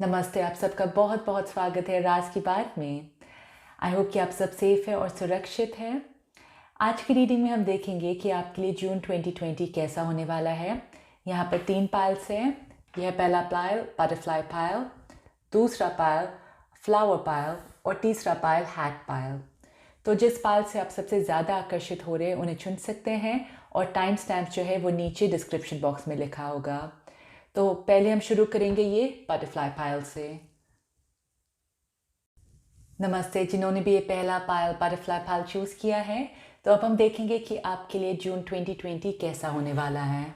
नमस्ते, आप सबका बहुत बहुत स्वागत है राज की बात में। आई होप कि आप सब सेफ है और सुरक्षित हैं। आज की रीडिंग में हम देखेंगे कि आपके लिए जून 2020 कैसा होने वाला है। यहाँ पर 3 पाइल्स हैं। यह पहला पाइल बटरफ्लाई पाइल, दूसरा पाइल फ्लावर पाइल और तीसरा पाइल हैट पाइल। तो जिस पाइल से आप सबसे ज़्यादा आकर्षित हो रहे हैं उन्हें चुन सकते हैं और टाइम स्टैम्प जो है वो नीचे डिस्क्रिप्शन बॉक्स में लिखा होगा। तो पहले हम शुरू करेंगे ये बटरफ्लाई पाइल से। नमस्ते, जिन्होंने भी ये पहला पाइल बटरफ्लाई पाइल चूज़ किया है, तो अब हम देखेंगे कि आपके लिए जून 2020 कैसा होने वाला है।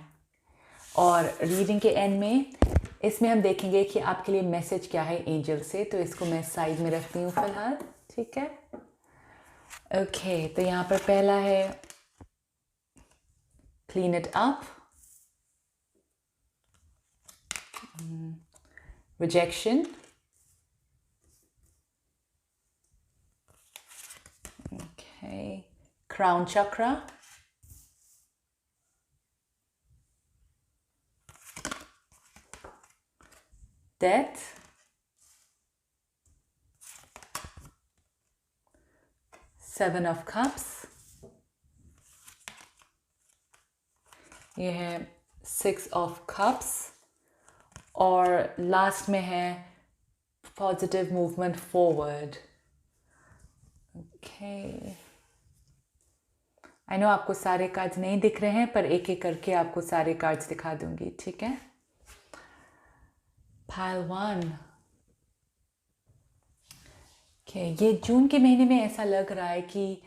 और रीडिंग के एंड में इसमें हम देखेंगे कि आपके लिए मैसेज क्या है एंजल से। तो इसको मैं साइड में रखती हूँ फिलहाल, ठीक है। ओके, तो यहाँ पर पहला है clean it up, rejection, okay, crown chakra, death, Seven of Cups, ये है Six of Cups और लास्ट में है positive movement forward. Okay, I know आपको सारे कार्ड्स नहीं दिख रहे हैं, पर एक एक करके आपको सारे कार्ड्स दिखा दूंगी, ठीक है। पाइल 1। ओके, ये जून के महीने में ऐसा लग रहा है कि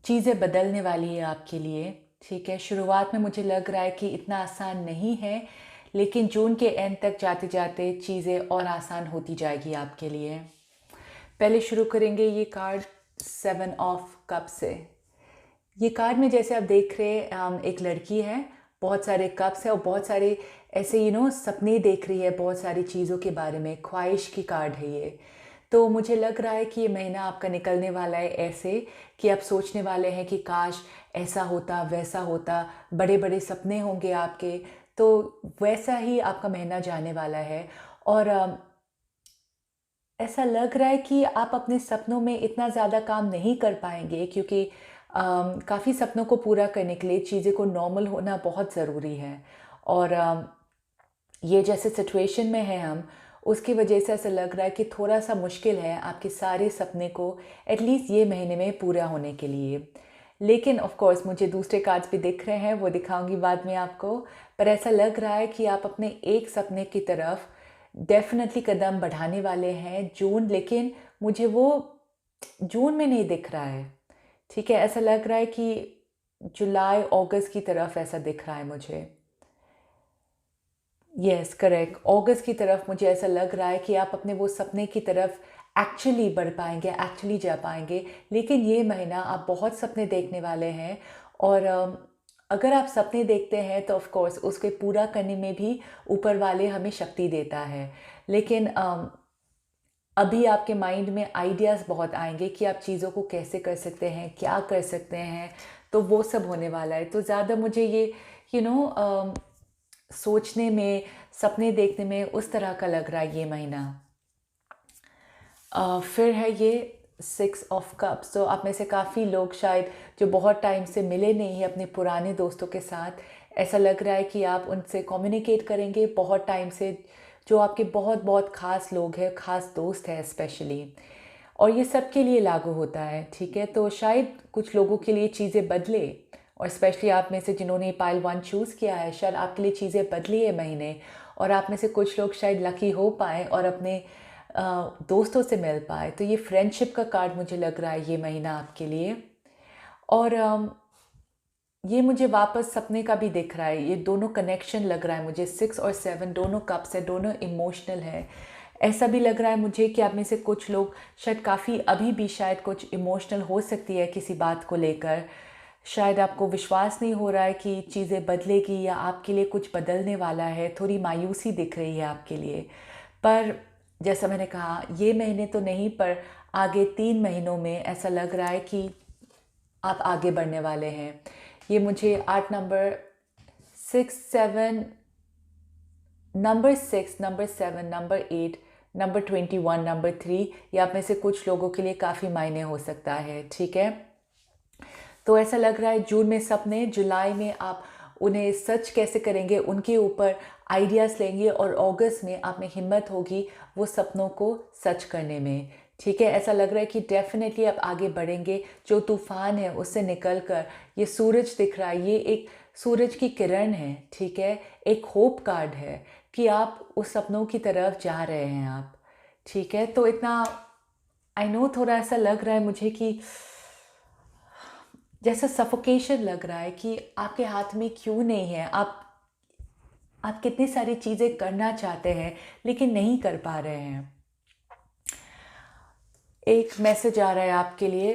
चीज़ें बदलने वाली है आपके लिए, ठीक है। शुरुआत में मुझे लग रहा है कि इतना आसान नहीं है, लेकिन जून के एंड तक जाते जाते चीज़ें और आसान होती जाएगी आपके लिए। पहले शुरू करेंगे ये कार्ड 7 ऑफ कप से। ये कार्ड में जैसे आप देख रहे हैं एक लड़की है, बहुत सारे कप्स है और बहुत सारे ऐसे सपने देख रही है बहुत सारी चीज़ों के बारे में। ख्वाहिश की कार्ड है ये। तो मुझे लग रहा है कि ये महीना आपका निकलने वाला है ऐसे कि आप सोचने वाले हैं कि काश ऐसा होता वैसा होता, बड़े बड़े सपने होंगे आपके। तो वैसा ही आपका महीना जाने वाला है और ऐसा लग रहा है कि आप अपने सपनों में इतना ज़्यादा काम नहीं कर पाएंगे, क्योंकि काफ़ी सपनों को पूरा करने के लिए चीज़ें को नॉर्मल होना बहुत ज़रूरी है। और ये जैसे सिचुएशन में है हम, उसकी वजह से ऐसा लग रहा है कि थोड़ा सा मुश्किल है आपके सारे सपने को एटलीस्ट ये महीने में पूरा होने के लिए। लेकिन ऑफ कोर्स मुझे दूसरे कार्ड्स भी दिख रहे हैं, वो दिखाऊंगी बाद में आपको। पर ऐसा लग रहा है कि आप अपने एक सपने की तरफ डेफिनेटली कदम बढ़ाने वाले हैं जून, लेकिन मुझे वो जून में नहीं दिख रहा है, ठीक है। ऐसा लग रहा है कि जुलाई अगस्त की तरफ ऐसा दिख रहा है मुझे। यस, करेक्ट, अगस्त की तरफ मुझे ऐसा लग रहा है कि आप अपने वो सपने की तरफ एक्चुअली बढ़ पाएंगे, एक्चुअली जा पाएंगे। लेकिन ये महीना आप बहुत सपने देखने वाले हैं और अगर आप सपने देखते हैं तो ऑफ कोर्स उसके पूरा करने में भी ऊपर वाले हमें शक्ति देता है। लेकिन अभी आपके माइंड में आइडियाज़ बहुत आएंगे कि आप चीज़ों को कैसे कर सकते हैं, क्या कर सकते हैं। तो वो सब होने वाला है। तो ज़्यादा मुझे ये सोचने में, सपने देखने में उस तरह का लग रहा है ये महीना। फिर है ये 6 ऑफ कप्स। तो आप में से काफ़ी लोग शायद जो बहुत टाइम से मिले नहीं हैं अपने पुराने दोस्तों के साथ, ऐसा लग रहा है कि आप उनसे कम्युनिकेट करेंगे बहुत टाइम से, जो आपके बहुत बहुत ख़ास लोग हैं, ख़ास दोस्त हैं स्पेशली। और ये सब के लिए लागू होता है, ठीक है। तो शायद कुछ लोगों के लिए चीज़ें बदले, और स्पेशली आप में से जिन्होंने पाइल 1 चूज़ किया है, शायद आपके लिए चीज़ें बदली है महीने। और आप में से कुछ लोग शायद लकी हो पाए और अपने दोस्तों से मिल पाए। तो ये फ्रेंडशिप का कार्ड मुझे लग रहा है ये महीना आपके लिए। और ये मुझे वापस सपने का भी दिख रहा है। ये दोनों कनेक्शन लग रहा है मुझे, 6 और 7 दोनों कप्स है, दोनों इमोशनल है। ऐसा भी लग रहा है मुझे कि आप में से कुछ लोग शायद काफ़ी अभी भी शायद कुछ इमोशनल हो सकती है किसी बात को लेकर। शायद आपको विश्वास नहीं हो रहा है कि चीज़ें बदलेगी या आपके लिए कुछ बदलने वाला है। थोड़ी मायूसी दिख रही है आपके लिए। पर जैसा मैंने कहा, ये महीने तो नहीं, पर आगे 3 महीनों में ऐसा लग रहा है कि आप आगे बढ़ने वाले हैं। ये मुझे art number 6, 7, number 6, number 7, number 8, number 21, number 3, ये आप में से कुछ लोगों के लिए काफ़ी मायने हो सकता है, ठीक है। तो ऐसा लग रहा है जून में सपने, जुलाई में आप उन्हें सच कैसे करेंगे उनके ऊपर आइडियाज़ लेंगे, और अगस्त में आप में हिम्मत होगी वो सपनों को सच करने में, ठीक है। ऐसा लग रहा है कि डेफिनेटली आप आगे बढ़ेंगे, जो तूफान है उससे निकल कर ये सूरज दिख रहा है, ये एक सूरज की किरण है, ठीक है, एक होप कार्ड है कि आप उस सपनों की तरफ जा रहे हैं आप, ठीक है। तो इतना आई नो थोड़ा ऐसा लग रहा है मुझे कि जैसा सफोकेशन लग रहा है कि आपके हाथ में क्यों नहीं है, आप कितनी सारी चीज़ें करना चाहते हैं लेकिन नहीं कर पा रहे हैं। एक मैसेज आ रहा है आपके लिए,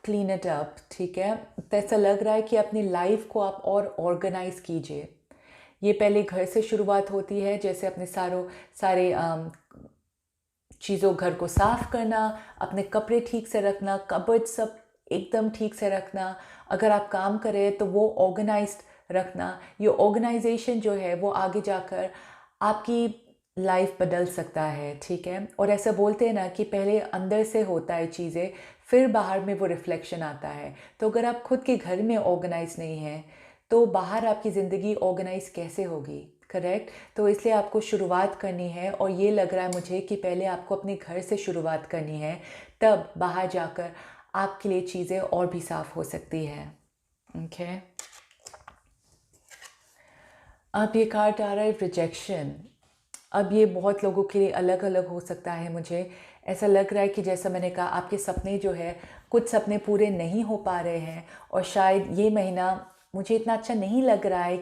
क्लीन इट अप, ठीक है। तो ऐसा लग रहा है कि अपनी लाइफ को आप और ऑर्गेनाइज कीजिए। ये पहले घर से शुरुआत होती है, जैसे अपने सारे चीज़ों, घर को साफ़ करना, अपने कपड़े ठीक से रखना, कबर्ड सब एकदम ठीक से रखना, अगर आप काम करें तो वो ऑर्गेनाइज्ड रखना। ये ऑर्गेनाइजेशन जो है वो आगे जाकर आपकी लाइफ बदल सकता है, ठीक है। और ऐसा बोलते हैं ना कि पहले अंदर से होता है चीज़ें, फिर बाहर में वो रिफ्लेक्शन आता है। तो अगर आप खुद के घर में ऑर्गेनाइज नहीं हैं तो बाहर आपकी ज़िंदगी ऑर्गेनाइज कैसे होगी, करेक्ट। तो इसलिए आपको शुरुआत करनी है, और ये लग रहा है मुझे कि पहले आपको अपने घर से शुरुआत करनी है, तब बाहर जाकर आपके लिए चीज़ें और भी साफ़ हो सकती है, ओके। अब ये कार्ड आ रहा है रिजेक्शन। अब ये बहुत लोगों के लिए अलग अलग हो सकता है। मुझे ऐसा लग रहा है कि जैसा मैंने कहा, आपके सपने जो है, कुछ सपने पूरे नहीं हो पा रहे हैं, और शायद ये महीना मुझे इतना अच्छा नहीं लग रहा है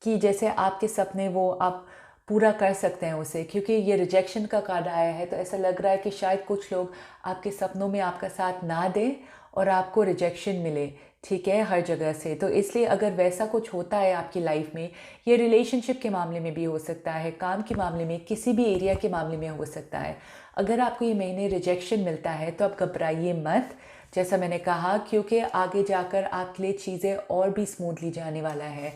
कि जैसे आपके सपने वो आप पूरा कर सकते हैं उसे, क्योंकि ये रिजेक्शन का कार्ड आया है। तो ऐसा लग रहा है कि शायद कुछ लोग आपके सपनों में आपका साथ ना दें और आपको रिजेक्शन मिले, ठीक है, हर जगह से। तो इसलिए अगर वैसा कुछ होता है आपकी लाइफ में, ये रिलेशनशिप के मामले में भी हो सकता है, काम के मामले में, किसी भी एरिया के मामले में हो सकता है। अगर आपको ये महीने रिजेक्शन मिलता है तो आप घबराइए मत, जैसा मैंने कहा, क्योंकि आगे जाकर आपके लिए चीज़ें और भी स्मूथली जाने वाला है।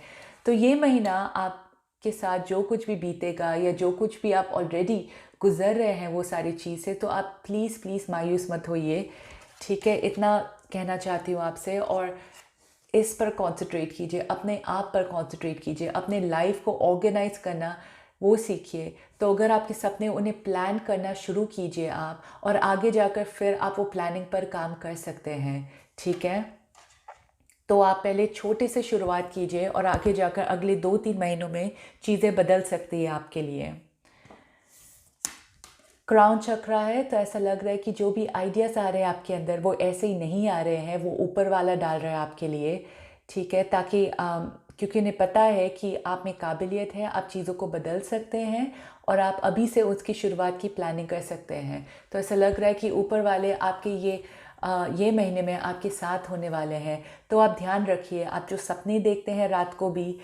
तो ये महीना आपके साथ जो कुछ भी बीतेगा, या जो कुछ भी आप ऑलरेडी गुजर रहे हैं वो सारी चीज़ें, तो आप प्लीज़ प्लीज़ मायूस मत होइए, ठीक है। इतना कहना चाहती हूँ आपसे। और इस पर कंसंट्रेट कीजिए, अपने आप पर कंसंट्रेट कीजिए, अपने लाइफ को ऑर्गेनाइज करना वो सीखिए। तो अगर आपके सपने, उन्हें प्लान करना शुरू कीजिए आप, और आगे जाकर फिर आप वो प्लानिंग पर काम कर सकते हैं, ठीक है। तो आप पहले छोटे से शुरुआत कीजिए, और आगे जाकर अगले 2-3 महीनों में चीज़ें बदल सकती है आपके लिए। क्राउन चक्रा है, तो ऐसा लग रहा है कि जो भी आइडियाज़ आ रहे हैं आपके अंदर वो ऐसे ही नहीं आ रहे हैं, वो ऊपर वाला डाल रहा है आपके लिए, ठीक है। ताकि क्योंकि उन्हें पता है कि आप में काबिलियत है, आप चीज़ों को बदल सकते हैं, और आप अभी से उसकी शुरुआत की प्लानिंग कर सकते हैं। तो ऐसा लग रहा है कि ऊपर वाले आपके ये महीने में आपके साथ होने वाले हैं। तो आप ध्यान रखिए, आप जो सपने देखते हैं रात को भी,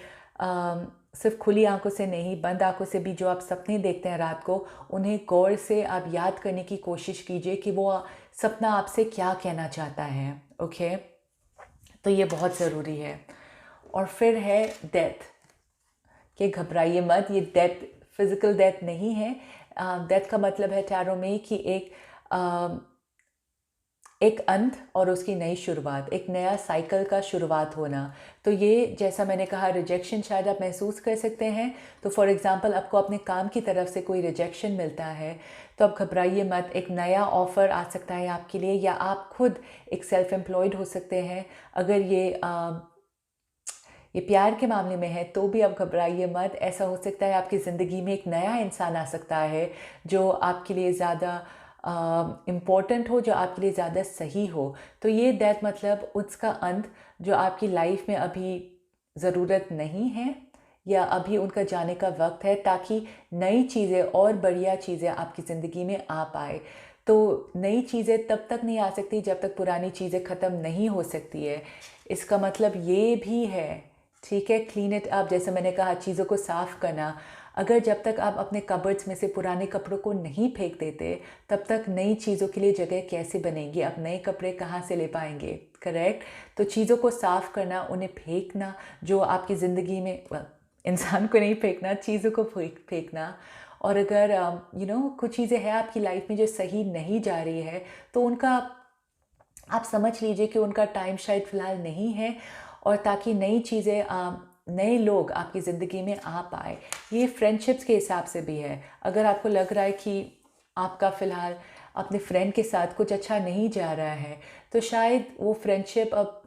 सिर्फ खुली आंखों से नहीं, बंद आंखों से भी जो आप सपने देखते हैं रात को, उन्हें गौर से आप याद करने की कोशिश कीजिए कि वो सपना आपसे क्या कहना चाहता है, ओके। तो ये बहुत ज़रूरी है। और फिर है डेथ, कि घबराइए मत, ये डेथ फिज़िकल डेथ नहीं है। डेथ का मतलब है टैरो में कि एक अंत और उसकी नई शुरुआत, एक नया साइकिल का शुरुआत होना। तो ये, जैसा मैंने कहा, रिजेक्शन शायद आप महसूस कर सकते हैं। तो फॉर एग्ज़ाम्पल, आपको अपने काम की तरफ से कोई रिजेक्शन मिलता है तो आप घबराइए मत, एक नया ऑफ़र आ सकता है आपके लिए, या आप खुद एक सेल्फ एम्प्लॉयड हो सकते हैं। अगर ये प्यार के मामले में है तो भी आप घबराइए मत। ऐसा हो सकता है आपकी ज़िंदगी में एक नया इंसान आ सकता है जो आपके लिए ज़्यादा इम्पोर्टेंट हो, जो आपके लिए ज़्यादा सही हो। तो ये डेथ मतलब उसका अंत, जो आपकी लाइफ में अभी ज़रूरत नहीं है, या अभी उनका जाने का वक्त है, ताकि नई चीज़ें और बढ़िया चीज़ें आपकी ज़िंदगी में आ पाए। तो नई चीज़ें तब तक नहीं आ सकती जब तक पुरानी चीज़ें ख़त्म नहीं हो सकती है। इसका मतलब ये भी है ठीक है, क्लीन इट अप, जैसे मैंने कहा चीज़ों को साफ़ करना। अगर जब तक आप अपने कबर्ड्स में से पुराने कपड़ों को नहीं फेंक देते, तब तक नई चीज़ों के लिए जगह कैसे बनेगी? आप नए कपड़े कहाँ से ले पाएंगे? करेक्ट। तो चीज़ों को साफ़ करना, उन्हें फेंकना, जो आपकी ज़िंदगी में इंसान को नहीं फेंकना, चीज़ों को फेंकना। और अगर कुछ चीज़ें हैं आपकी लाइफ में जो सही नहीं जा रही है, तो उनका आप समझ लीजिए कि उनका टाइम शायद फ़िलहाल नहीं है, और ताकि नई चीज़ें नए लोग आपकी ज़िंदगी में आ पाए। ये फ्रेंडशिप्स के हिसाब से भी है। अगर आपको लग रहा है कि आपका फ़िलहाल अपने फ्रेंड के साथ कुछ अच्छा नहीं जा रहा है, तो शायद वो फ्रेंडशिप अब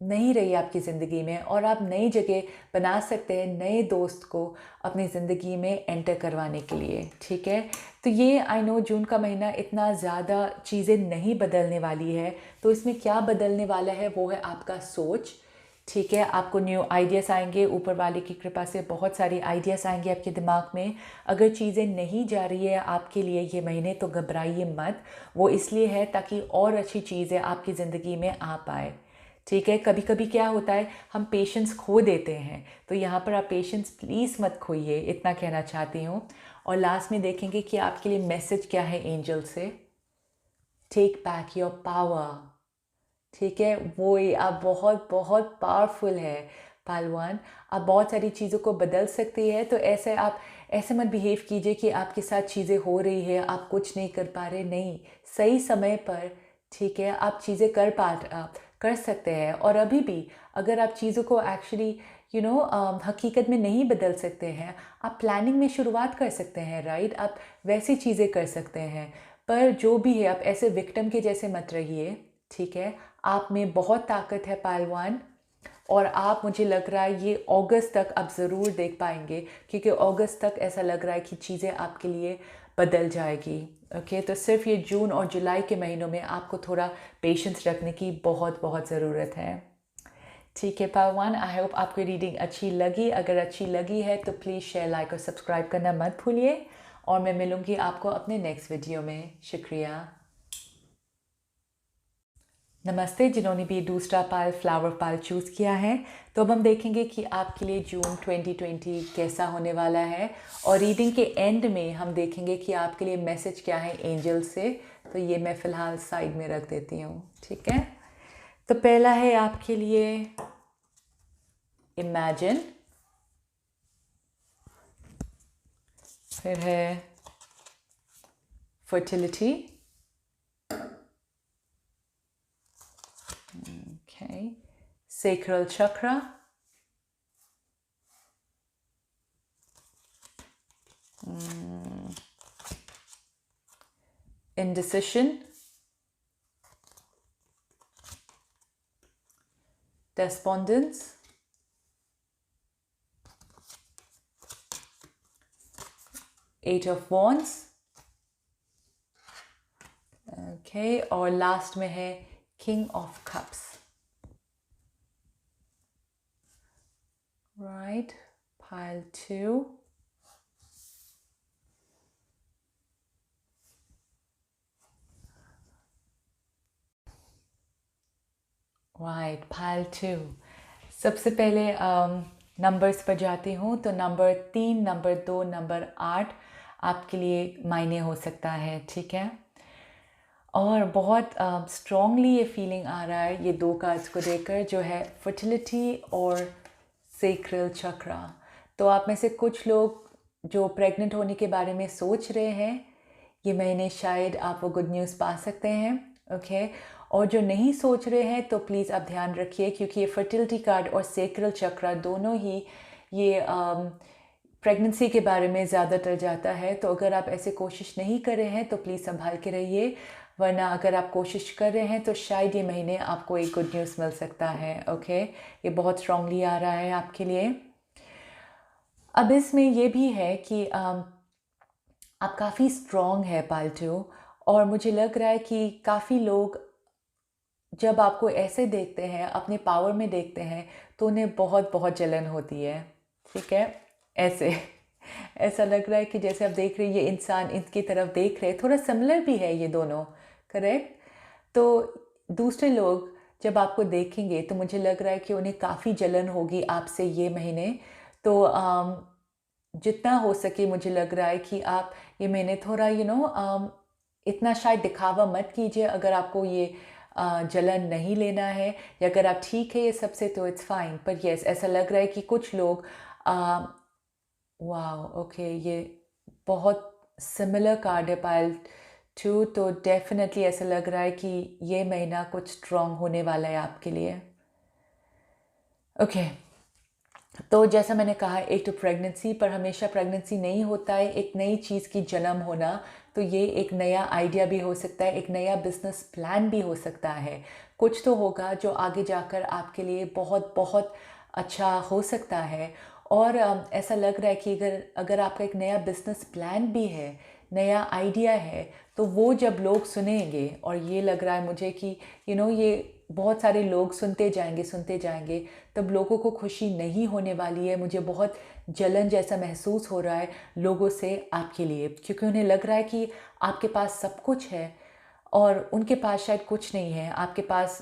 नहीं रही आपकी ज़िंदगी में, और आप नई जगह बना सकते हैं नए दोस्त को अपनी ज़िंदगी में एंटर करवाने के लिए। ठीक है, तो ये आई नो जून का महीना इतना ज़्यादा चीज़ें नहीं बदलने वाली है, तो इसमें क्या बदलने वाला है वो है आपका सोच। ठीक है, आपको न्यू आइडियाज़ आएंगे, ऊपर वाले की कृपा से बहुत सारी आइडियाज़ आएंगे आपके दिमाग में। अगर चीज़ें नहीं जा रही है आपके लिए ये महीने, तो घबराइए मत। वो इसलिए है ताकि और अच्छी चीज़ें आपकी ज़िंदगी में आ पाए। ठीक है, कभी कभी क्या होता है, हम पेशेंस खो देते हैं, तो यहाँ पर आप पेशेंस प्लीज़ मत खोइए, इतना कहना चाहती हूँ। और लास्ट में देखेंगे कि आपके लिए मैसेज क्या है एंजल से। Take back your power. ठीक है, वो ही आप बहुत बहुत पावरफुल है पहलवान। आप बहुत सारी चीज़ों को बदल सकती है, तो ऐसे मत बिहेव कीजिए कि आपके साथ चीज़ें हो रही है, आप कुछ नहीं कर पा रहे। नहीं, सही समय पर, ठीक है, आप चीज़ें कर सकते हैं। और अभी भी अगर आप चीज़ों को एक्चुअली हकीकत में नहीं बदल सकते हैं, आप प्लानिंग में शुरुआत कर सकते हैं, राइट। आप वैसी चीज़ें कर सकते हैं। पर जो भी है, आप ऐसे विक्टिम के जैसे मत रहिए। ठीक है, आप में बहुत ताकत है पहलवान, और आप, मुझे लग रहा है ये अगस्त तक आप ज़रूर देख पाएंगे, क्योंकि अगस्त तक ऐसा लग रहा है कि चीज़ें आपके लिए बदल जाएगी। ओके, तो सिर्फ ये जून और जुलाई के महीनों में आपको थोड़ा पेशेंस रखने की बहुत बहुत ज़रूरत है। ठीक है पहलवान, आई होप आपको रीडिंग अच्छी लगी। अगर अच्छी लगी है तो प्लीज़ शेयर, लाइक और सब्सक्राइब करना मत भूलिए, और मैं मिलूँगी आपको अपने नेक्स्ट वीडियो में। शुक्रिया। नमस्ते, जिन्होंने भी दूसरा पाल फ्लावर पाल चूज़ किया है। तो अब हम देखेंगे कि आपके लिए जून 2020 कैसा होने वाला है, और रीडिंग के एंड में हम देखेंगे कि आपके लिए मैसेज क्या है एंजल से। तो ये मैं फ़िलहाल साइड में रख देती हूँ। ठीक है, तो पहला है आपके लिए इमेजिन, फिर है fertility, okay, sacral chakra, indecision, despondence, Eight of Wands, okay, और लास्ट में है King of Cups, right, pile 2, right, pile 2। सबसे पहले नंबर्स पर जाती हूँ, तो नंबर 3, नंबर 2, नंबर 8 आपके लिए मायने हो सकता है। ठीक है, और बहुत स्ट्रॉन्गली ये फीलिंग आ रहा है ये दो कार्ड्स को देखकर, जो है फर्टिलिटी और सेक्रल चक्रा। तो आप में से कुछ लोग जो प्रेग्नेंट होने के बारे में सोच रहे हैं, ये महीने शायद आप वो गुड न्यूज़ पा सकते हैं। ओके, और जो नहीं सोच रहे हैं तो प्लीज़ आप ध्यान रखिए, क्योंकि ये फर्टिलिटी कार्ड और सेक्रल चक्रा दोनों ही ये प्रेगनेंसी के बारे में ज़्यादातर जाता है। तो अगर आप ऐसे कोशिश नहीं कर रहे हैं तो प्लीज़ संभाल के रहिए, वरना अगर आप कोशिश कर रहे हैं तो शायद ये महीने आपको एक गुड न्यूज़ मिल सकता है। ओके, ये बहुत स्ट्रांगली आ रहा है आपके लिए। अब इसमें ये भी है कि आप काफ़ी स्ट्रॉन्ग है पालतू, और मुझे लग रहा है कि काफ़ी लोग जब आपको ऐसे देखते हैं, अपने पावर में देखते हैं, तो उन्हें बहुत बहुत जलन होती है। ठीक है, ऐसे ऐसा लग रहा है कि जैसे आप देख रहे हैं ये इंसान इनकी तरफ देख रहे हैं, थोड़ा सिमिलर भी है ये दोनों, करेक्ट। तो दूसरे लोग जब आपको देखेंगे तो मुझे लग रहा है कि उन्हें काफ़ी जलन होगी आपसे ये महीने। तो जितना हो सके मुझे लग रहा है कि आप ये महीने थोड़ा इतना शायद दिखावा मत कीजिए। अगर आपको ये जलन नहीं लेना है या अगर आप ठीक है ये सबसे तो इट्स फाइन। पर यस, ऐसा लग रहा है कि कुछ लोग वाह ओके, ये बहुत सिमिलर कार्ड है पायल टू। तो डेफिनेटली ऐसा लग रहा है कि ये महीना कुछ स्ट्रॉन्ग होने वाला है आपके लिए। ओके, तो जैसा मैंने कहा, एक तो प्रेगनेंसी, पर हमेशा प्रेगनेंसी नहीं होता है एक नई चीज़ की जन्म होना। तो ये एक नया आइडिया भी हो सकता है, एक नया बिजनेस प्लान भी हो सकता है। कुछ तो होगा जो आगे जाकर आपके लिए बहुत बहुत अच्छा हो सकता है। और ऐसा लग रहा है कि अगर अगर आपका एक नया बिजनेस प्लान भी है, नया आइडिया है, तो वो जब लोग सुनेंगे, और ये लग रहा है मुझे कि ये बहुत सारे लोग सुनते जाएंगे, तब लोगों को खुशी नहीं होने वाली है। मुझे बहुत जलन जैसा महसूस हो रहा है लोगों से आपके लिए, क्योंकि उन्हें लग रहा है कि आपके पास सब कुछ है और उनके पास शायद कुछ नहीं है। आपके पास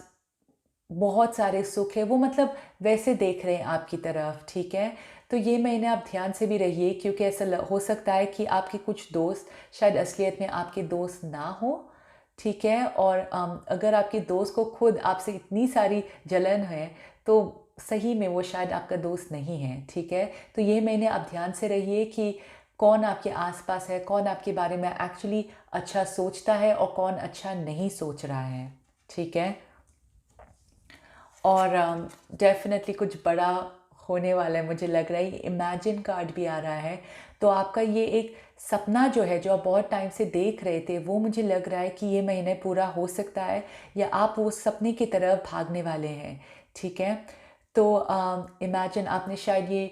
बहुत सारे सुख है, वो मतलब वैसे देख रहे हैं आपकी तरफ, ठीक है। तो ये महीने आप ध्यान से भी रहिए, क्योंकि ऐसा हो सकता है कि आपके कुछ दोस्त शायद असलियत में आपके दोस्त ना हो, ठीक है। और अगर आपके दोस्त को खुद आपसे इतनी सारी जलन है, तो सही में वो शायद आपका दोस्त नहीं है, ठीक है। तो ये महीने आप ध्यान से रहिए कि कौन आपके आसपास है, कौन आपके बारे में एक्चुअली अच्छा सोचता है और कौन अच्छा नहीं सोच रहा है, ठीक है। और डेफिनेटली कुछ बड़ा होने वाला है, मुझे लग रहा है। इमेजिन कार्ड भी आ रहा है। तो आपका ये एक सपना जो है, जो आप बहुत टाइम से देख रहे थे, वो मुझे लग रहा है कि ये महीने पूरा हो सकता है, या आप वो सपने की तरफ भागने वाले हैं, ठीक है। तो इमेजिन, आपने शायद ये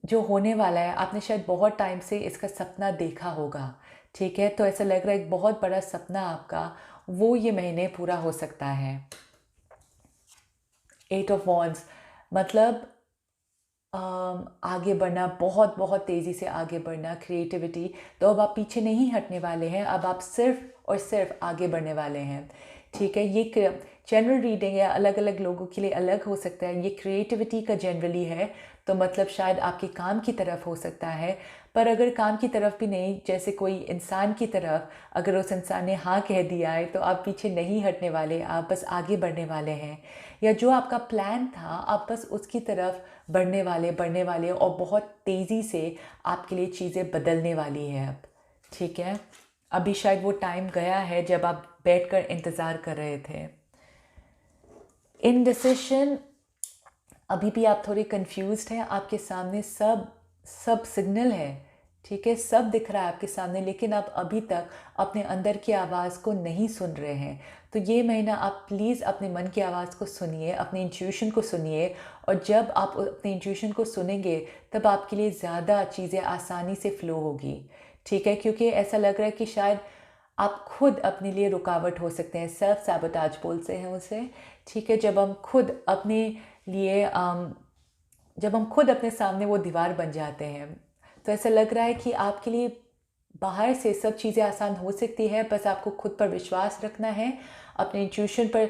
जो होने वाला है, आपने शायद बहुत टाइम से इसका सपना देखा होगा, ठीक है। तो ऐसा लग रहा है एक बहुत बड़ा सपना आपका वो ये महीने पूरा हो सकता है। 8 ऑफ वॉन्ड्स मतलब आगे बढ़ना, बहुत बहुत तेज़ी से आगे बढ़ना, क्रिएटिविटी। तो अब आप पीछे नहीं हटने वाले हैं, अब आप सिर्फ और सिर्फ आगे बढ़ने वाले हैं, ठीक है। ये जनरल रीडिंग है, अलग अलग लोगों के लिए अलग हो सकता है। ये क्रिएटिविटी का जनरली है, तो मतलब शायद आपके काम की तरफ हो सकता है। पर अगर काम की तरफ भी नहीं, जैसे कोई इंसान की तरफ, अगर उस इंसान ने हाँ कह दिया है, तो आप पीछे नहीं हटने वाले, आप बस आगे बढ़ने वाले हैं। या जो आपका प्लान था, आप बस उसकी तरफ बढ़ने वाले और बहुत तेज़ी से आपके लिए चीज़ें बदलने वाली है अब, ठीक है। अभी शायद वो टाइम गया है जब आप बैठकर इंतज़ार कर रहे थे। इनडिसिशन, अभी भी आप थोड़े कंफ्यूज्ड हैं। आपके सामने सब सब सिग्नल है, ठीक है, सब दिख रहा है आपके सामने, लेकिन आप अभी तक अपने अंदर की आवाज़ को नहीं सुन रहे हैं। तो ये महीना आप प्लीज़ अपने मन की आवाज़ को सुनिए, अपने इंट्यूशन को सुनिए। और जब आप अपने इंट्यूशन को सुनेंगे, तब आपके लिए ज़्यादा चीज़ें आसानी से फ़्लो होगी, ठीक है। क्योंकि ऐसा लग रहा है कि शायद आप खुद अपने लिए रुकावट हो सकते हैं, सेल्फ सैबोटाज बोलते हैं उसे, ठीक है। जब हम खुद अपने लिए जब हम खुद अपने सामने वो दीवार बन जाते हैं, तो ऐसा लग रहा है कि आपके लिए बाहर से सब चीज़ें आसान हो सकती है, बस आपको खुद पर विश्वास रखना है, अपने इंट्यूशन पर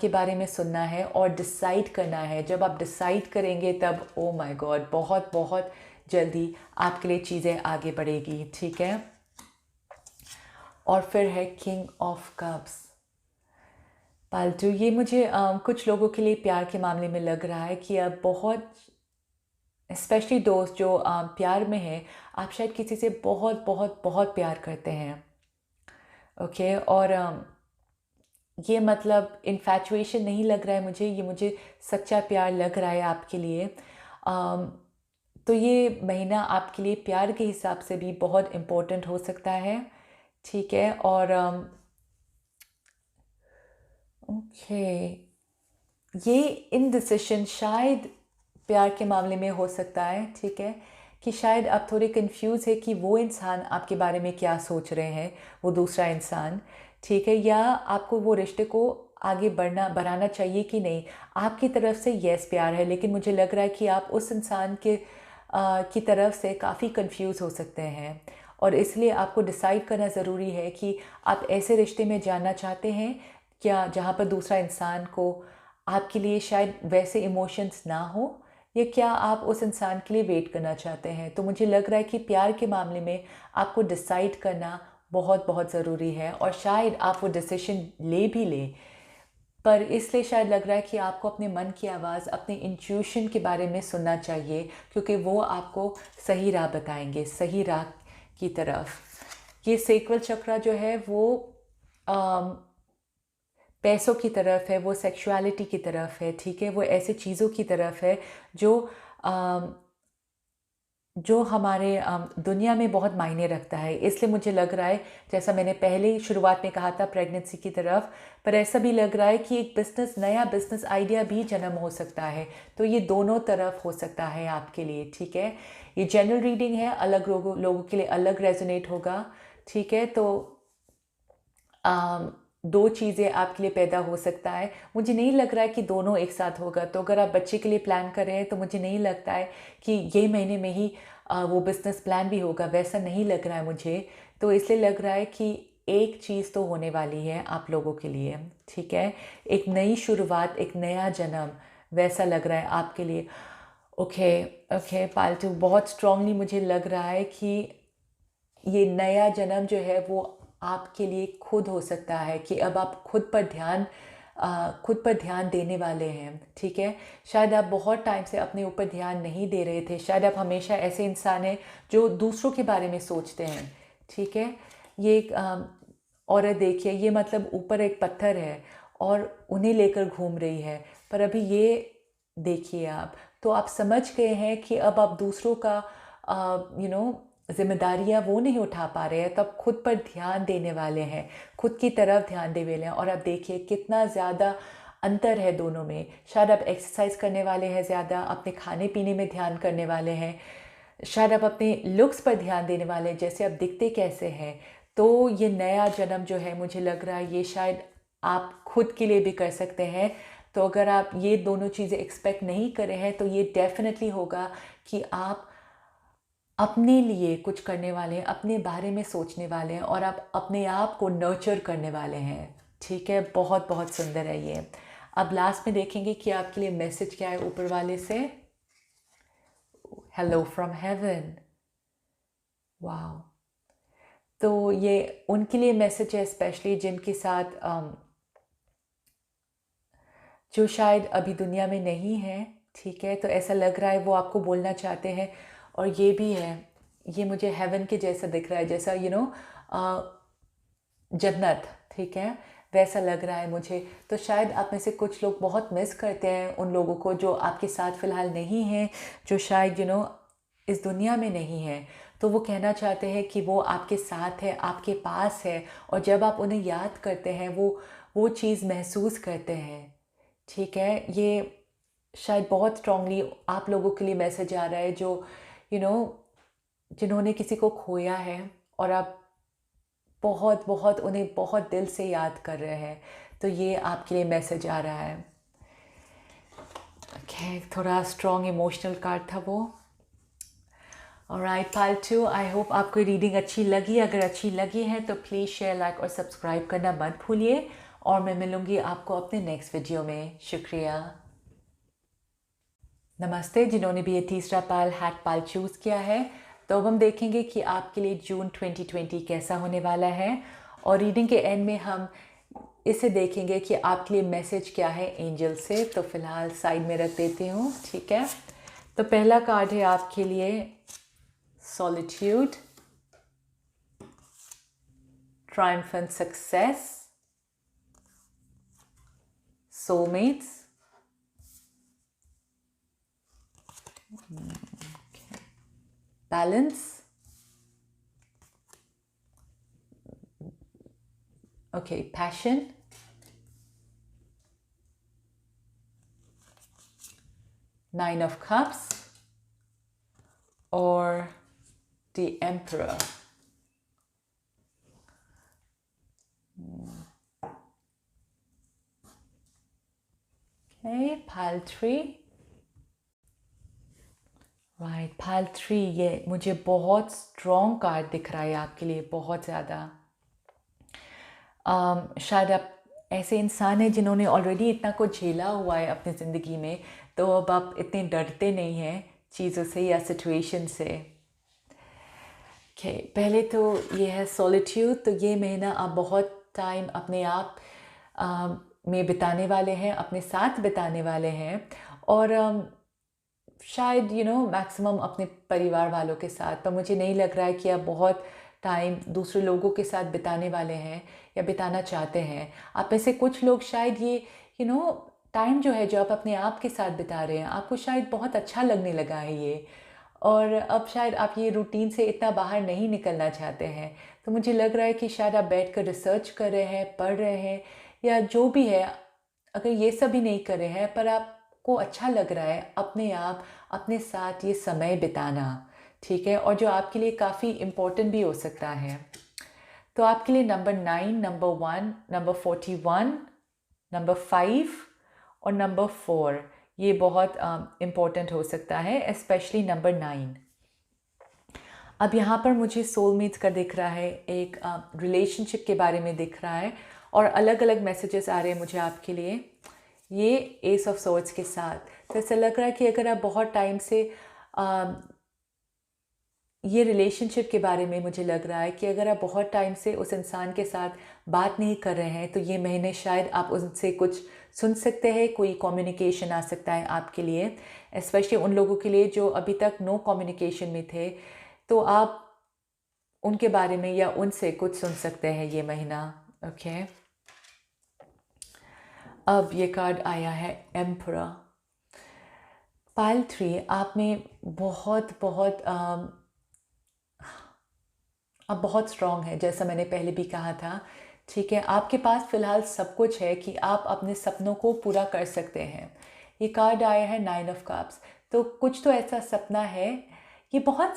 के बारे में सुनना है और डिसाइड करना है। जब आप डिसाइड करेंगे, तब ओ माय गॉड, बहुत बहुत जल्दी आपके लिए चीज़ें आगे बढ़ेगी, ठीक है। और फिर है किंग ऑफ कप्स, पालतू। ये मुझे कुछ लोगों के लिए प्यार के मामले में लग रहा है कि अब बहुत, स्पेशली दोस्त जो प्यार में हैं, आप शायद किसी से बहुत बहुत बहुत प्यार करते हैं, ओके। और ये मतलब इन्फैचुएशन नहीं लग रहा है मुझे, ये मुझे सच्चा प्यार लग रहा है आपके लिए। तो ये महीना आपके लिए प्यार के हिसाब से भी बहुत इम्पोर्टेंट हो सकता है, ठीक है। और ओके, ये इनडिसिशन शायद प्यार के मामले में हो सकता है, ठीक है। कि शायद आप थोड़े कंफ्यूज है कि वो इंसान आपके बारे में क्या सोच रहे हैं, वो दूसरा इंसान, ठीक है। या आपको वो रिश्ते को आगे बढ़ाना चाहिए कि नहीं। आपकी तरफ से यस प्यार है, लेकिन मुझे लग रहा है कि आप उस इंसान के की तरफ से काफ़ी कंफ्यूज हो सकते हैं। और इसलिए आपको डिसाइड करना ज़रूरी है कि आप ऐसे रिश्ते में जाना चाहते हैं क्या जहाँ पर दूसरा इंसान को आपके लिए शायद वैसे इमोशंस ना हो, या क्या आप उस इंसान के लिए वेट करना चाहते हैं। तो मुझे लग रहा है कि प्यार के मामले में आपको डिसाइड करना बहुत बहुत ज़रूरी है, और शायद आप वो डिसीजन ले भी लें, पर इसलिए शायद लग रहा है कि आपको अपने मन की आवाज़, अपने इंट्यूशन के बारे में सुनना चाहिए, क्योंकि वो आपको सही राह बताएंगे, सही राह की तरफ। ये सेक्रल चक्र जो है वो अम, पैसों की तरफ है, वो सेक्सुअलिटी की तरफ है, ठीक है, वो ऐसे चीज़ों की तरफ है जो अम, जो हमारे दुनिया में बहुत मायने रखता है। इसलिए मुझे लग रहा है, जैसा मैंने पहले ही शुरुआत में कहा था, प्रेगनेंसी की तरफ, पर ऐसा भी लग रहा है कि एक बिज़नेस, नया बिज़नेस आइडिया भी जन्म हो सकता है। तो ये दोनों तरफ हो सकता है आपके लिए, ठीक है। ये जनरल रीडिंग है, अलग लोगों के लिए अलग रेजोनेट होगा, ठीक है। तो दो चीज़ें आपके लिए पैदा हो सकता है। मुझे नहीं लग रहा है कि दोनों एक साथ होगा। तो अगर आप बच्चे के लिए प्लान कर रहे हैं तो मुझे नहीं लगता है कि ये महीने में ही वो बिज़नेस प्लान भी होगा, वैसा नहीं लग रहा है मुझे। तो इसलिए लग रहा है कि एक चीज़ तो होने वाली है आप लोगों के लिए, ठीक है। एक नई शुरुआत, एक नया जन्म, वैसा लग रहा है आपके लिए। ओके ओके पालतू, बहुत स्ट्रांगली मुझे लग रहा है कि ये नया जन्म जो है वो आपके लिए खुद हो सकता है, कि अब आप खुद पर ध्यान देने वाले हैं, ठीक है। शायद आप बहुत टाइम से अपने ऊपर ध्यान नहीं दे रहे थे। शायद आप हमेशा ऐसे इंसान हैं जो दूसरों के बारे में सोचते हैं, ठीक है। ये एक औरत देखिए, ये मतलब ऊपर एक पत्थर है और उन्हें लेकर घूम रही है, पर अभी ये देखिए आप, तो आप समझ गए हैं कि अब आप दूसरों का जिम्मेदारियां वो नहीं उठा पा रहे हैं, तब खुद पर ध्यान देने वाले हैं, खुद की तरफ ध्यान देने वाले हैं। और आप देखिए कितना ज़्यादा अंतर है दोनों में। शायद आप एक्सरसाइज करने वाले हैं ज़्यादा, अपने खाने पीने में ध्यान करने वाले हैं, शायद आप अपने लुक्स पर ध्यान देने वाले हैं, जैसे आप दिखते कैसे हैं। तो ये नया जन्म जो है, मुझे लग रहा है ये शायद आप खुद के लिए भी कर सकते हैं। तो अगर आप ये दोनों चीज़ें एक्सपेक्ट नहीं कर रहे हैं तो ये डेफिनेटली होगा कि आप अपने लिए कुछ करने वाले हैं, अपने बारे में सोचने वाले हैं, और आप अपने आप को नर्चर करने वाले हैं, ठीक है। बहुत बहुत सुंदर है ये। अब लास्ट में देखेंगे कि आपके लिए मैसेज क्या है ऊपर वाले से। Hello from heaven, wow. तो ये उनके लिए मैसेज है स्पेशली जिनके साथ जो शायद अभी दुनिया में नहीं है, ठीक है। तो ऐसा लग रहा है वो आपको बोलना चाहते हैं। और ये भी है, ये मुझे हेवन के जैसा दिख रहा है, जैसा जन्नत, ठीक है, वैसा लग रहा है मुझे। तो शायद आप में से कुछ लोग बहुत मिस करते हैं उन लोगों को जो आपके साथ फ़िलहाल नहीं हैं, जो शायद इस दुनिया में नहीं है। तो वो कहना चाहते हैं कि वो आपके साथ है, आपके पास है, और जब आप उन्हें याद करते हैं वो चीज़ महसूस करते हैं, ठीक है। ये शायद बहुत स्ट्रांगली आप लोगों के लिए मैसेज आ रहा है जो यू नो जिन्होंने किसी को खोया है, और आप बहुत बहुत उन्हें बहुत दिल से याद कर रहे हैं। तो ये आपके लिए मैसेज आ रहा है। ओके, थोड़ा स्ट्रॉन्ग इमोशनल कार्ड था वो। ऑलराइट पालतू, आई होप आपको रीडिंग अच्छी लगी। अगर अच्छी लगी है तो प्लीज़ शेयर, लाइक और सब्सक्राइब करना मत भूलिए, और मैं मिलूँगी आपको अपने नेक्स्ट वीडियो में। शुक्रिया, नमस्ते। जिन्होंने भी ये तीसरा पाल हैट पाल चूज़ किया है, तो अब हम देखेंगे कि आपके लिए जून 2020 कैसा होने वाला है। और रीडिंग के एंड में हम इसे देखेंगे कि आपके लिए मैसेज क्या है एंजल से। तो फिलहाल साइड में रख देती हूँ, ठीक है। तो पहला कार्ड है आपके लिए solitude, triumphant success, soulmates, balance, okay, passion, Nine of Cups, or the Emperor. Okay, pile 3. Right, pile 3, ये मुझे बहुत स्ट्रॉन्ग कार्ड दिख रहा है आपके लिए, बहुत ज़्यादा। शायद आप ऐसे इंसान हैं जिन्होंने ऑलरेडी इतना कुछ झेला हुआ है अपनी ज़िंदगी में, तो अब आप इतने डरते नहीं हैं चीज़ों से या सिचुएशन से। पहले तो ये है सॉलिट्यूड। तो ये महीना आप बहुत टाइम अपने आप में बिताने वाले हैं, अपने साथ बिताने वाले हैं, और शायद मैक्सिमम अपने परिवार वालों के साथ। पर मुझे नहीं लग रहा है कि आप बहुत टाइम दूसरे लोगों के साथ बिताने वाले हैं या बिताना चाहते हैं। आप में से कुछ लोग शायद ये टाइम जो है जो आप अपने आप के साथ बिता रहे हैं, आपको शायद बहुत अच्छा लगने लगा है ये, और अब शायद आप ये रूटीन से इतना बाहर नहीं निकलना चाहते हैं। तो मुझे लग रहा है कि शायद आप बैठकर रिसर्च कर रहे हैं, पढ़ रहे हैं, या जो भी है। अगर ये सब भी नहीं कर रहे हैं पर आपको अच्छा लग रहा है अपने आप अपने साथ ये समय बिताना, ठीक है, और जो आपके लिए काफ़ी इम्पोर्टेंट भी हो सकता है। तो आपके लिए नंबर 9, नंबर 1, नंबर 41, नंबर 5 और नंबर 4 ये बहुत इम्पोर्टेंट हो सकता है, स्पेशली नंबर 9। अब यहाँ पर मुझे सोलमेट्स का दिख रहा है, एक रिलेशनशिप के बारे में दिख रहा है, और अलग अलग मैसेजेस आ रहे हैं मुझे आपके लिए ये एस ऑफ सोर्ड्स के साथ। तो ऐसा लग रहा है कि अगर आप बहुत टाइम से ये रिलेशनशिप के बारे में मुझे लग रहा है कि अगर आप बहुत टाइम से उस इंसान के साथ बात नहीं कर रहे हैं, तो ये महीने शायद आप उनसे कुछ सुन सकते हैं, कोई कम्युनिकेशन आ सकता है आपके लिए, स्पेशली उन लोगों के लिए जो अभी तक नो कम्युनिकेशन में थे। तो आप उनके बारे में या उनसे कुछ सुन सकते हैं ये महीना। ओके, अब ये कार्ड आया है एम्परर। पाइल 3, आप में बहुत आप बहुत स्ट्रॉन्ग हैं, जैसा मैंने पहले भी कहा था, ठीक है। आपके पास फ़िलहाल सब कुछ है कि आप अपने सपनों को पूरा कर सकते हैं। ये कार्ड आया है 9 ऑफ कप्स। तो कुछ तो ऐसा सपना है, ये बहुत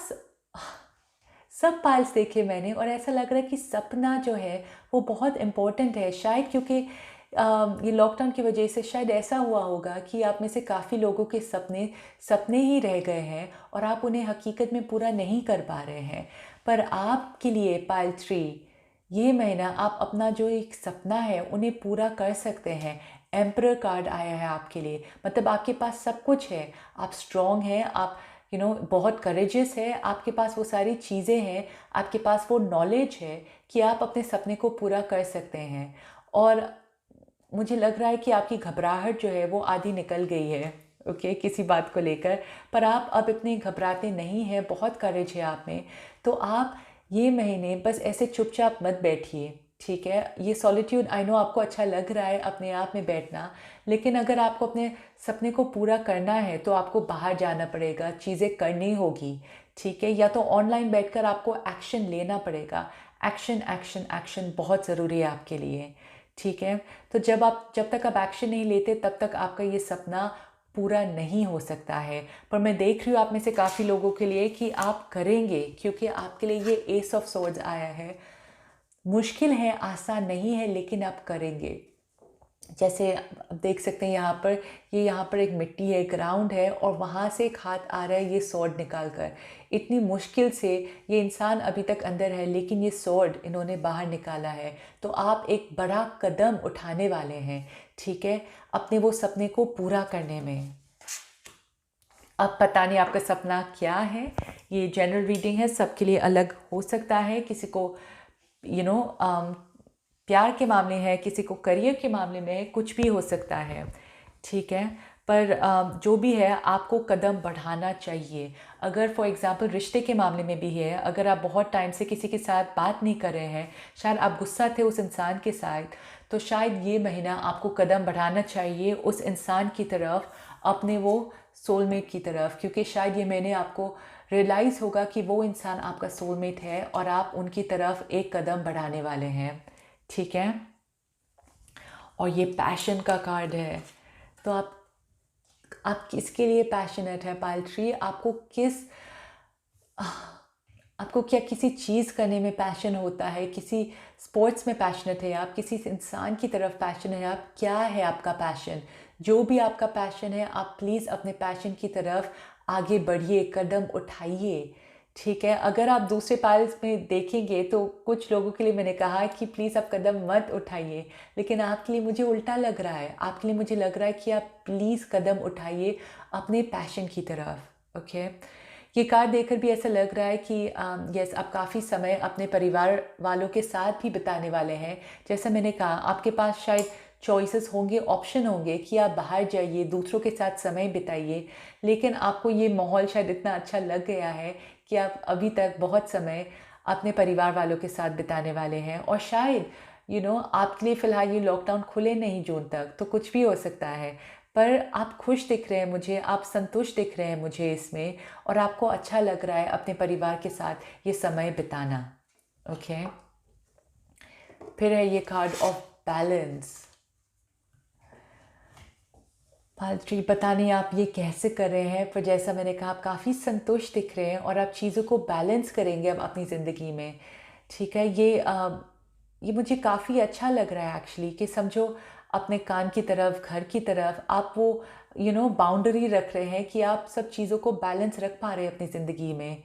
सब पाइल्स देखे मैंने, और ऐसा लग रहा है कि सपना जो है वो बहुत इम्पोर्टेंट है, शायद क्योंकि ये लॉकडाउन की वजह से शायद ऐसा हुआ होगा कि आप में से काफ़ी लोगों के सपने ही रह गए हैं और आप उन्हें हकीकत में पूरा नहीं कर पा रहे हैं। पर आपके लिए पाइल 3, ये महीना आप अपना जो एक सपना है उन्हें पूरा कर सकते हैं। एम्परर कार्ड आया है आपके लिए, मतलब आपके पास सब कुछ है, आप स्ट्रॉन्ग हैं, आप बहुत करेजियस है, आपके पास वो सारी चीज़ें हैं, आपके पास वो नॉलेज है कि आप अपने सपने को पूरा कर सकते हैं। और मुझे लग रहा है कि आपकी घबराहट जो है वो आधी निकल गई है, ओके, किसी बात को लेकर। पर आप अब इतने घबराते नहीं हैं, बहुत करेज है आप में। तो आप ये महीने बस ऐसे चुपचाप मत बैठिए, ठीक है। ये सॉलिट्यूड, आई नो आपको अच्छा लग रहा है अपने आप में बैठना, लेकिन अगर आपको अपने सपने को पूरा करना है तो आपको बाहर जाना पड़ेगा, चीज़ें करनी होगी, ठीक है। या तो ऑनलाइन बैठकर आपको एक्शन लेना पड़ेगा। एक्शन एक्शन एक्शन बहुत ज़रूरी है आपके लिए, ठीक है। तो जब तक आप एक्शन नहीं लेते तब तक आपका ये सपना पूरा नहीं हो सकता है। पर मैं देख रही हूँ आप में से काफ़ी लोगों के लिए कि आप करेंगे, क्योंकि आपके लिए ये एस ऑफ सोर्ड्स आया है। मुश्किल है, आसान नहीं है, लेकिन आप करेंगे। जैसे आप देख सकते हैं यहाँ पर एक मिट्टी है, ग्राउंड है, और वहाँ से एक हाथ आ रहा है ये सॉर्ड निकाल कर। इतनी मुश्किल से ये इंसान अभी तक अंदर है, लेकिन ये सॉर्ड इन्होंने बाहर निकाला है। तो आप एक बड़ा कदम उठाने वाले हैं, ठीक है, अपने वो सपने को पूरा करने में। अब पता नहीं आपका सपना क्या है, ये जनरल रीडिंग है, सबके लिए अलग हो सकता है। किसी को प्यार के मामले है, किसी को करियर के मामले में है, कुछ भी हो सकता है, ठीक है। पर जो भी है आपको कदम बढ़ाना चाहिए। अगर फॉर एग्ज़ाम्पल रिश्ते के मामले में भी है, अगर आप बहुत टाइम से किसी के साथ बात नहीं कर रहे हैं, शायद आप गुस्सा थे उस इंसान के साथ, तो शायद ये महीना आपको कदम बढ़ाना चाहिए उस इंसान की तरफ, अपने वो सोलमेट की तरफ, क्योंकि शायद ये महीने आपको रियलाइज़ होगा कि वो इंसान आपका सोलमेट है और आप उनकी तरफ एक कदम बढ़ाने वाले हैं, ठीक है। और ये पैशन का कार्ड है। तो आप किसके लिए पैशनेट है पाइल 3? आपको क्या किसी चीज़ करने में पैशन होता है, किसी स्पोर्ट्स में पैशनेट है आप, किसी इंसान की तरफ पैशन है आप, क्या है आपका पैशन? जो भी आपका पैशन है, आप प्लीज़ अपने पैशन की तरफ आगे बढ़िए, कदम उठाइए, ठीक है, अगर आप दूसरे पाइल्स में देखेंगे तो कुछ लोगों के लिए मैंने कहा कि प्लीज़ आप कदम मत उठाइए, लेकिन आपके लिए मुझे उल्टा लग रहा है। आपके लिए मुझे लग रहा है कि आप प्लीज़ कदम उठाइए अपने पैशन की तरफ। ओके, ये कार्ड देखकर भी ऐसा लग रहा है कि यस, आप काफ़ी समय अपने परिवार वालों के साथ भी बिताने वाले हैं। जैसा मैंने कहा, आपके पास शायद चॉइसेस होंगे, ऑप्शन होंगे कि आप बाहर जाइए, दूसरों के साथ समय बिताइए, लेकिन आपको ये माहौल शायद इतना अच्छा लग गया है कि आप अभी तक बहुत समय अपने परिवार वालों के साथ बिताने वाले हैं। और शायद आपके लिए फ़िलहाल ये लॉकडाउन खुले नहीं जून तक, तो कुछ भी हो सकता है, पर आप खुश दिख रहे हैं मुझे, आप संतुष्ट दिख रहे हैं मुझे इसमें, और आपको अच्छा लग रहा है अपने परिवार के साथ ये समय बिताना। ओके, फिर है ये कार्ड ऑफ बैलेंस। फालतू पता नहीं आप ये कैसे कर रहे हैं, पर जैसा मैंने कहा, आप काफ़ी संतुष्ट दिख रहे हैं और आप चीज़ों को बैलेंस करेंगे अब अपनी ज़िंदगी में। ठीक है, ये मुझे काफ़ी अच्छा लग रहा है एक्चुअली, कि समझो अपने काम की तरफ, घर की तरफ आप वो बाउंड्री रख रहे हैं कि आप सब चीज़ों को बैलेंस रख पा रहे हैं अपनी ज़िंदगी में।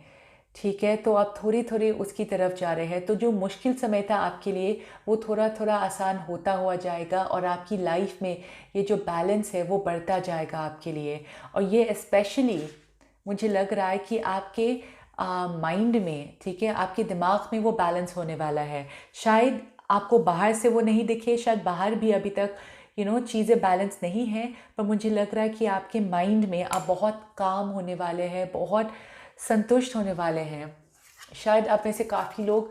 ठीक है, तो आप थोड़ी थोड़ी उसकी तरफ जा रहे हैं, तो जो मुश्किल समय था आपके लिए वो थोड़ा थोड़ा आसान होता हुआ जाएगा, और आपकी लाइफ में ये जो बैलेंस है वो बढ़ता जाएगा आपके लिए। और ये स्पेशली मुझे लग रहा है कि आपके माइंड में, ठीक है, आपके दिमाग में वो बैलेंस होने वाला है। शायद आपको बाहर से वो नहीं दिखे, शायद बाहर भी अभी तक चीज़ें बैलेंस नहीं हैं, पर मुझे लग रहा है कि आपके माइंड में आप बहुत काम होने वाले हैं, बहुत संतुष्ट होने वाले हैं। शायद आप में से काफ़ी लोग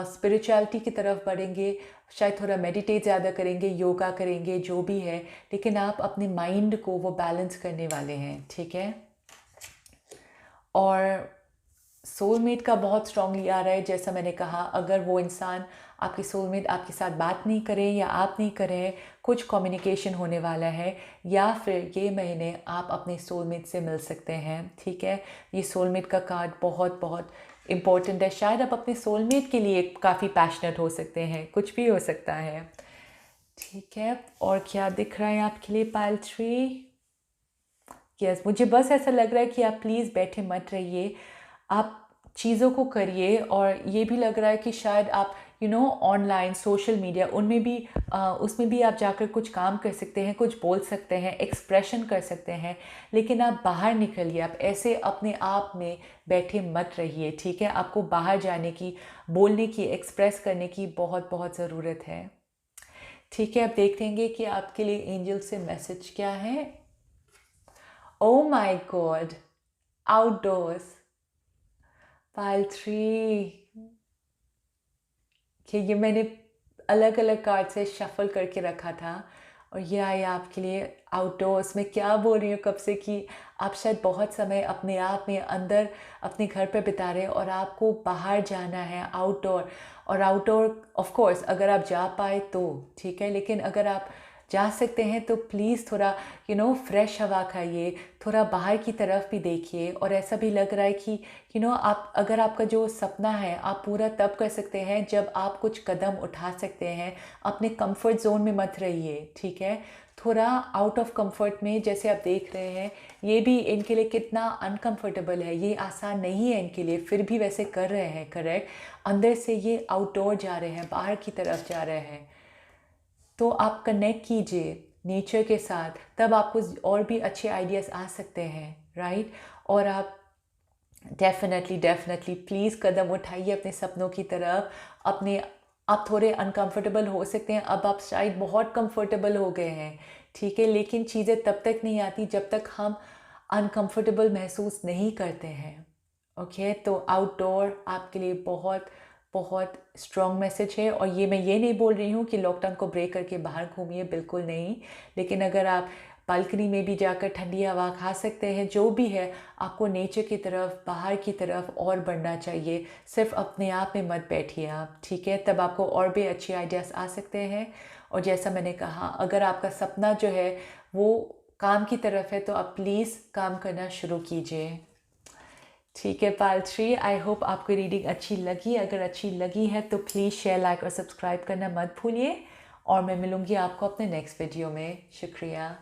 स्पिरिचुअलिटी की तरफ बढ़ेंगे, शायद थोड़ा मेडिटेट ज़्यादा करेंगे, योगा करेंगे, जो भी है, लेकिन आप अपने माइंड को वो बैलेंस करने वाले हैं। ठीक है, और सोलमेट का बहुत स्ट्रांगली आ रहा है। जैसा मैंने कहा, अगर वो इंसान, आपकी सोलमेट आपके साथ बात नहीं करे या आप नहीं करें, कुछ कम्युनिकेशन होने वाला है, या फिर ये महीने आप अपने सोलमेट से मिल सकते हैं। ठीक है, ये सोलमेट का कार्ड बहुत बहुत इम्पोर्टेंट है। शायद आप अपने सोलमेट के लिए काफ़ी पैशनेट हो सकते हैं, कुछ भी हो सकता है। ठीक है, और क्या दिख रहा है आपके लिए पाइल 3? यस, मुझे बस ऐसा लग रहा है कि आप प्लीज़ बैठे मत रहिए, आप चीज़ों को करिए। और ये भी लग रहा है कि शायद आप ऑनलाइन सोशल मीडिया उनमें भी उसमें भी आप जाकर कुछ काम कर सकते हैं, कुछ बोल सकते हैं, एक्सप्रेशन कर सकते हैं, लेकिन आप बाहर निकलिए, आप ऐसे अपने आप में बैठे मत रहिए। ठीक है, आपको बाहर जाने की, बोलने की, एक्सप्रेस करने की बहुत बहुत ज़रूरत है। ठीक है, अब देख लेंगे कि आपके लिए एंजल से मैसेज क्या है। Oh my God, outdoors, pile 3। कि ये मैंने अलग अलग कार्ड से शफल करके रखा था, और ये आया आपके लिए आउटडोर्स। में क्या बोल रही हूँ कब से कि आप शायद बहुत समय अपने आप में अंदर अपने घर पे बिता रहे हैं, और आपको बाहर जाना है, आउटडोर। और आउटडोर ऑफ कोर्स अगर आप जा पाए तो ठीक है, लेकिन अगर आप जा सकते हैं तो प्लीज़ थोड़ा फ्रेश हवा खाइए, थोड़ा बाहर की तरफ भी देखिए। और ऐसा भी लग रहा है कि आप, अगर आपका जो सपना है, आप पूरा तब कर सकते हैं जब आप कुछ कदम उठा सकते हैं। अपने कंफर्ट जोन में मत रहिए। ठीक है, थोड़ा आउट ऑफ कंफर्ट में, जैसे आप देख रहे हैं, ये भी इनके लिए कितना अनकंफर्टेबल है, ये आसान नहीं है इनके लिए, फिर भी वैसे कर रहे हैं। करेक्ट, अंदर से ये आउटडोर जा रहे हैं, बाहर की तरफ जा रहे हैं। तो आप कनेक्ट कीजिए नेचर के साथ, तब आपको और भी अच्छे आइडियाज़ आ सकते हैं। राइट, और आप डेफिनेटली डेफिनेटली प्लीज़ कदम उठाइए अपने सपनों की तरफ। अपने, आप थोड़े अनकंफर्टेबल हो सकते हैं, अब आप शायद बहुत कंफर्टेबल हो गए हैं। ठीक है, लेकिन चीज़ें तब तक नहीं आती जब तक हम अनकंफर्टेबल महसूस नहीं करते हैं। ओके, तो आउटडोर आपके लिए बहुत बहुत स्ट्रॉन्ग मैसेज है। और ये, मैं ये नहीं बोल रही हूँ कि लॉकडाउन को ब्रेक करके बाहर घूमिए, बिल्कुल नहीं, लेकिन अगर आप बालकनी में भी जाकर ठंडी हवा खा सकते हैं, जो भी है, आपको नेचर की तरफ, बाहर की तरफ और बढ़ना चाहिए। सिर्फ अपने आप में मत बैठिए आप। ठीक है, तब आपको और भी अच्छे आइडियाज़ आ सकते हैं। और जैसा मैंने कहा, अगर आपका सपना जो है वो काम की तरफ है, तो आप प्लीज़ काम करना शुरू कीजिए। ठीक है पाल 3, आई होप आपको रीडिंग अच्छी लगी। अगर अच्छी लगी है तो प्लीज़ शेयर, लाइक और सब्सक्राइब करना मत भूलिए, और मैं मिलूँगी आपको अपने नेक्स्ट वीडियो में। शुक्रिया।